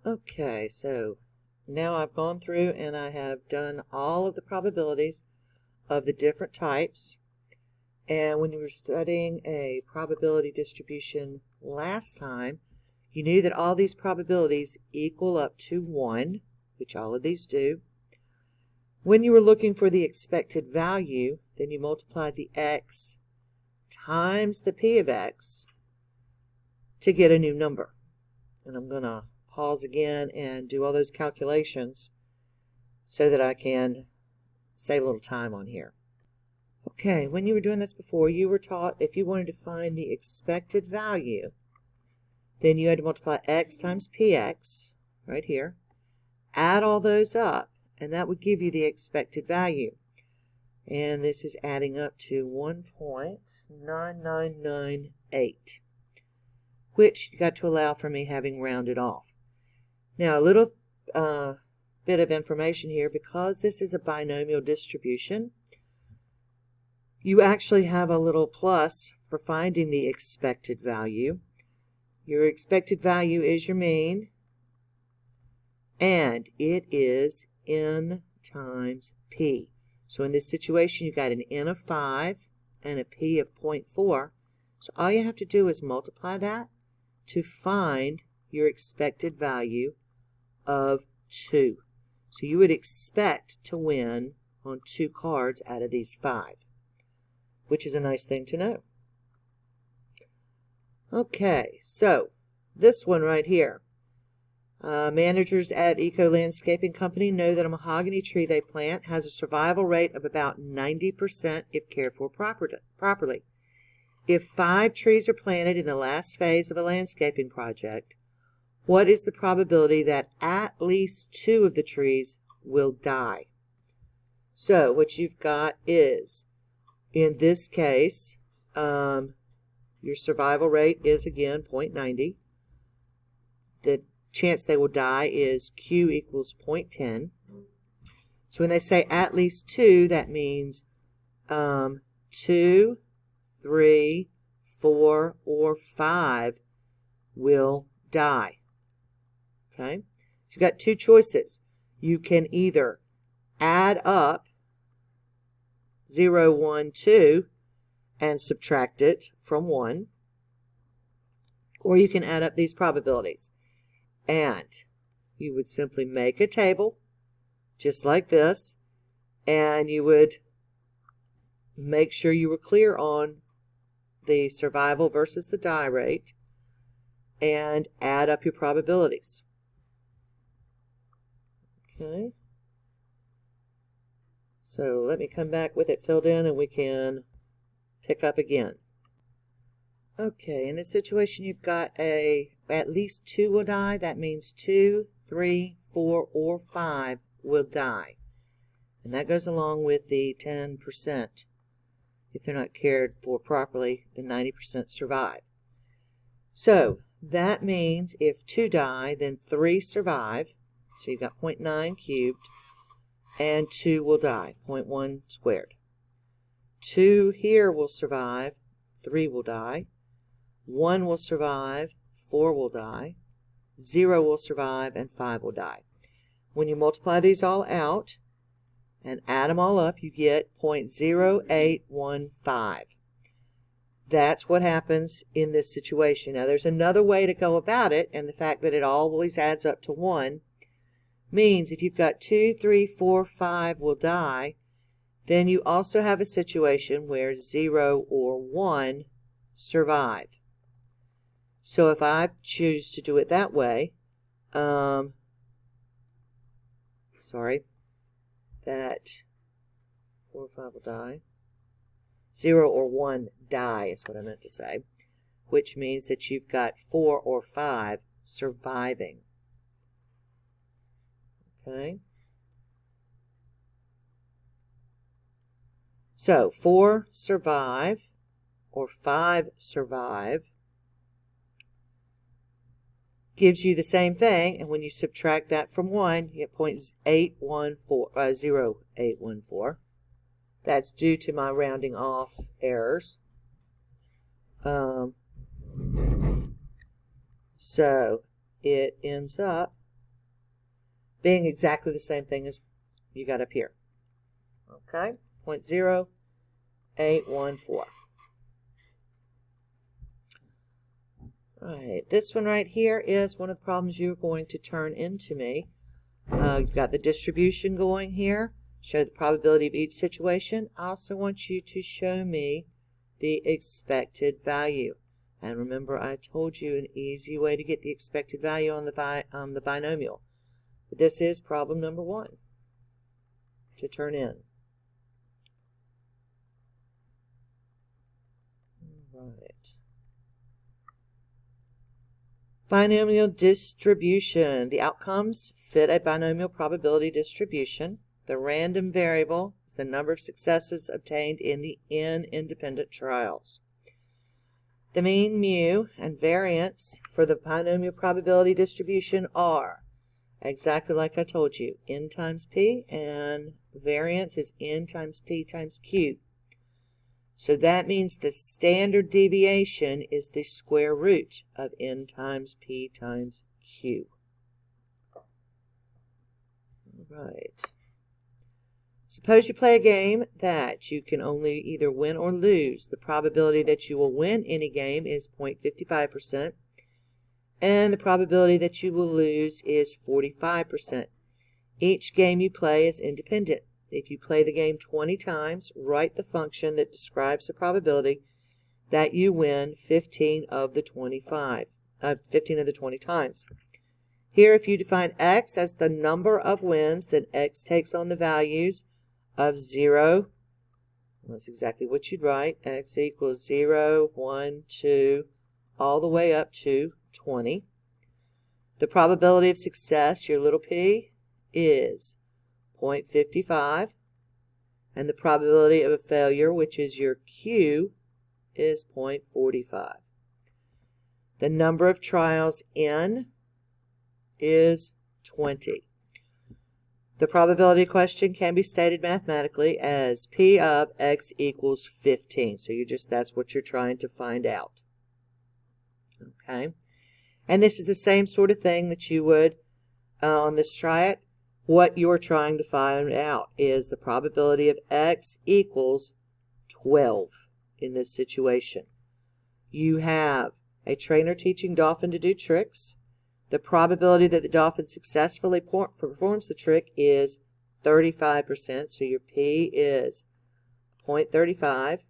Okay, so now I've gone through and I have done all of the probabilities of the different types. And when you were studying a probability distribution last time, you knew that all these probabilities equal up to 1, which all of these do. When you were looking for the expected value, then you multiplied the x times the p of x to get a new number. And I'm going to pause again and do all those calculations so that I can save a little time on here. Okay, when you were doing this before, you were taught if you wanted to find the expected value, then you had to multiply x times px, right here, add all those up, and that would give you the expected value. And this is adding up to 1.9998, which you got to allow for me having rounded off. Now, a little bit of information here. Because this is a binomial distribution, you actually have a little plus for finding the expected value. Your expected value is your mean, and it is n times p. So in this situation, you got an n of 5 and a p of 0.4. So all you have to do is multiply that to find your expected value of 2. So you would expect to win on 2 cards out of these 5, which is a nice thing to know. Okay, so this one right here. Managers at Eco Landscaping Company know that a mahogany tree they plant has a survival rate of about 90% if cared for properly. If 5 trees are planted in the last phase of a landscaping project, what is the probability that at least 2 of the trees will die? So what you've got is, in this case, your survival rate is again 0.90. The chance they will die is Q equals 0.10. So when they say at least 2, that means 2, 3, 4, or 5 will die. Okay? So you've got 2 choices. You can either add up 0, 1, 2 and subtract it from 1, or you can add up these probabilities. And you would simply make a table just like this, and you would make sure you were clear on the survival versus the die rate and add up your probabilities. Okay. So let me come back with it filled in and we can pick up again. Okay, in this situation you've got at least 2 will die. That means 2, 3, 4, or 5 will die. And that goes along with the 10%. If they're not cared for properly, the 90% survive. So that means if 2 die, then 3 survive. So you've got 0.9 cubed, and 2 will die, 0.1 squared. 2 here will survive, 3 will die. 1 will survive, 4 will die. 0 will survive, and 5 will die. When you multiply these all out and add them all up, you get 0.0815. That's what happens in this situation. Now, there's another way to go about it, and the fact that it always adds up to 1 means if you've got 2, 3, 4, 5 will die, then you also have a situation where 0 or 1 survive. So if I choose to do it that way, that 4 or 5 will die. 0 or 1 die is what I meant to say, which means that you've got 4 or 5 surviving. Okay? So 4 survive or 5 survive gives you the same thing, and when you subtract that from 1, you get 0.0814. That's due to my rounding off errors. So it ends up being exactly the same thing as you got up here. Okay, 0.0814. Alright, this one right here is one of the problems you're going to turn into me. You've got the distribution going here. Show the probability of each situation. I also want you to show me the expected value. And remember, I told you an easy way to get the expected value on the binomial. But this is problem number 1 to turn in. All right. Binomial distribution. The outcomes fit a binomial probability distribution. The random variable is the number of successes obtained in the n independent trials. The mean, mu, and variance for the binomial probability distribution are exactly like I told you, n times p, and variance is n times p times q. So that means the standard deviation is the square root of n times p times q. All right. Suppose you play a game that you can only either win or lose. The probability that you will win any game is 0.55%, and the probability that you will lose is 45%. Each game you play is independent. If you play the game 20 times, write the function that describes the probability that you win 15 of the 20 times. Here, if you define x as the number of wins, then x takes on the values of 0. That's exactly what you'd write. X equals 0, 1, 2, all the way up to 20. The probability of success, your little p, is 0.55, and the probability of a failure, which is your q, is 0.45. The number of trials n is 20. The probability question can be stated mathematically as p of x equals 15. So that's what you're trying to find out. Okay, and this is the same sort of thing that you would on this try it. What you're trying to find out is the probability of x equals 12 in this situation. You have a trainer teaching dolphin to do tricks. The probability that the dolphin successfully performs the trick is 35%, so your p is 0.35.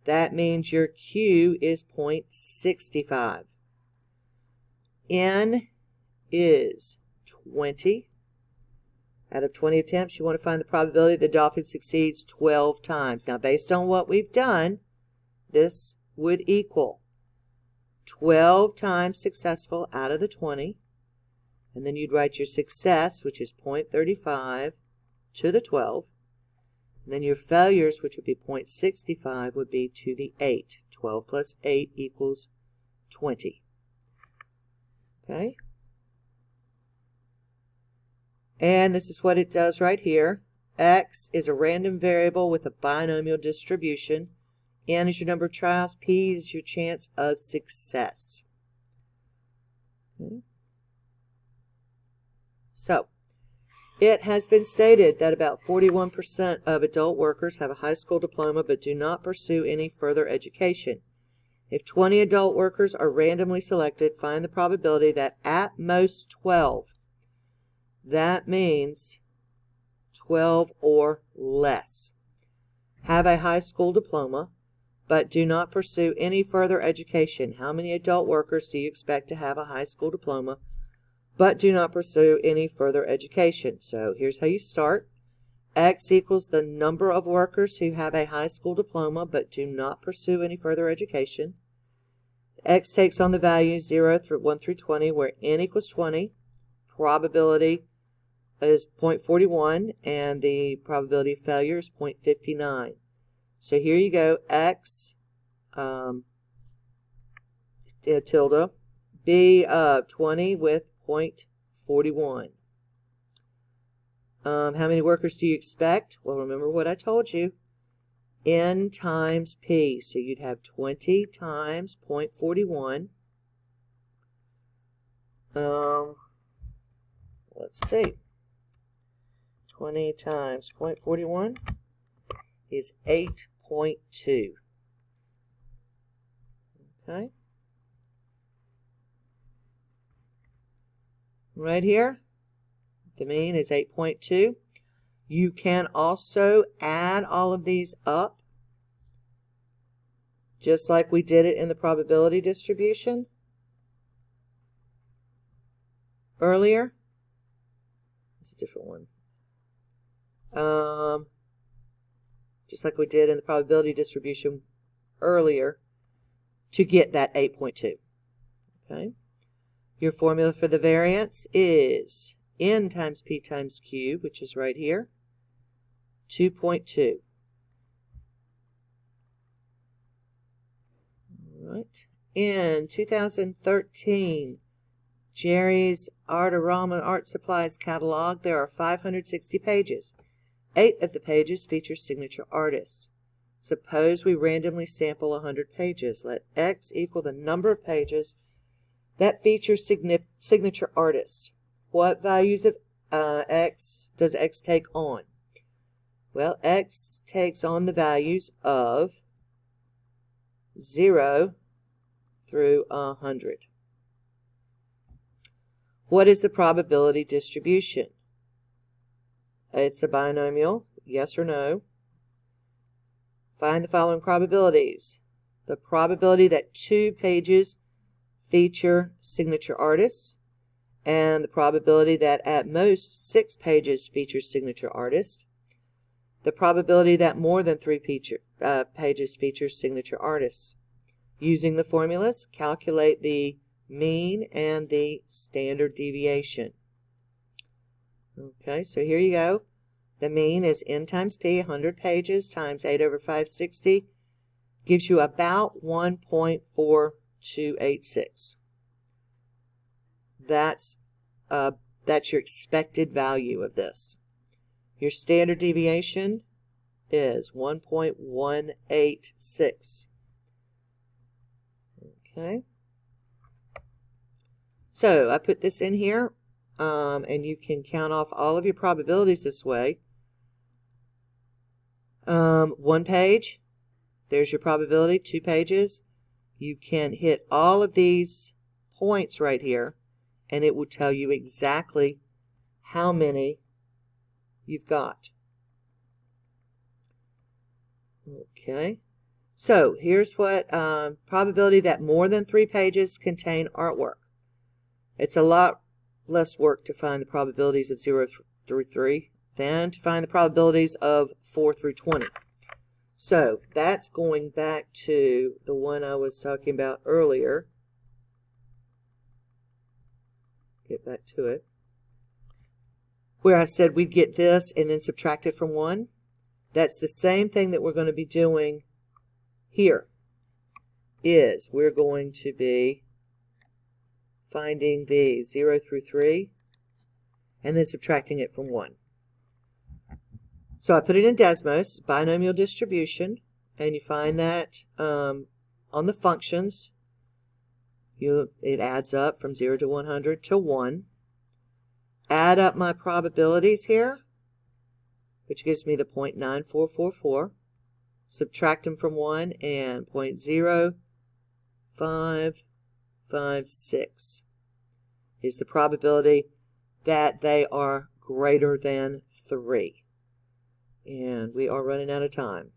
That means your q is 0.65. N is 20. Out of 20 attempts, you want to find the probability the dolphin succeeds 12 times. Now, based on what we've done, this would equal 12 times successful out of the 20. And then you'd write your success, which is 0.35, to the 12. And then your failures, which would be 0.65, would be to the 8. 12 plus 8 equals 20. Okay? And this is what it does right here. X is a random variable with a binomial distribution. N is your number of trials. P is your chance of success. Okay. So, it has been stated that about 41% of adult workers have a high school diploma but do not pursue any further education. If 20 adult workers are randomly selected, find the probability that at most 12, that means 12 or less, have a high school diploma but do not pursue any further education. How many adult workers do you expect to have a high school diploma but do not pursue any further education? So here's how you start. X equals the number of workers who have a high school diploma but do not pursue any further education. X takes on the values 0 through 1 through 20, where n equals 20. Probability is 0.41, and the probability of failure is 0.59. So here you go, X tilde, B of 20 with 0.41. How many workers do you expect? Well, remember what I told you. N times P. So you'd have 20 times 0.41. Let's let's see. 20 times 0.41 is 8.2. Okay. Right here, the mean is 8.2. You can also add all of these up, just like we did it in the probability distribution earlier. It's a different one. Just like we did in the probability distribution earlier to get that 8.2. Okay. Your formula for the variance is n times p times q, which is right here, 2.2. All right. In 2013, Jerry's Artarama Art Supplies catalog, there are 560 pages. 8 of the pages feature signature artists. Suppose we randomly sample 100 pages. Let x equal the number of pages that feature signature artists. What values of x does x take on? Well, x takes on the values of 0 through 100. What is the probability distribution? It's a binomial, yes or no. Find the following probabilities. The probability that 2 pages feature signature artists, and the probability that at most 6 pages feature signature artists. The probability that more than 3 pages feature signature artists. Using the formulas, calculate the mean and the standard deviation. Okay, so here you go. The mean is n times p, 100 pages, times 8 over 560, gives you about 1.4286. That's your expected value of this. Your standard deviation is 1.186. Okay. So I put this in here, and you can count off all of your probabilities this way. 1 page, there's your probability. 2 pages, you can hit all of these points right here, and it will tell you exactly how many you've got. Okay, so here's what probability that more than 3 pages contain artwork. It's a lot less work to find the probabilities of 0 through 3 than to find the probabilities of 4 through 20. So that's going back to the one I was talking about earlier. Get back to it. Where I said we'd get this and then subtract it from 1. That's the same thing that we're going to be doing here. We're going to be finding the 0 through 3 and then subtracting it from 1. So I put it in Desmos, binomial distribution, and you find that on the functions, it adds up from 0 to 100 to 1. Add up my probabilities here, which gives me the 0.9444. Subtract them from 1, and 0.0556 is the probability that they are greater than 3. And we are running out of time.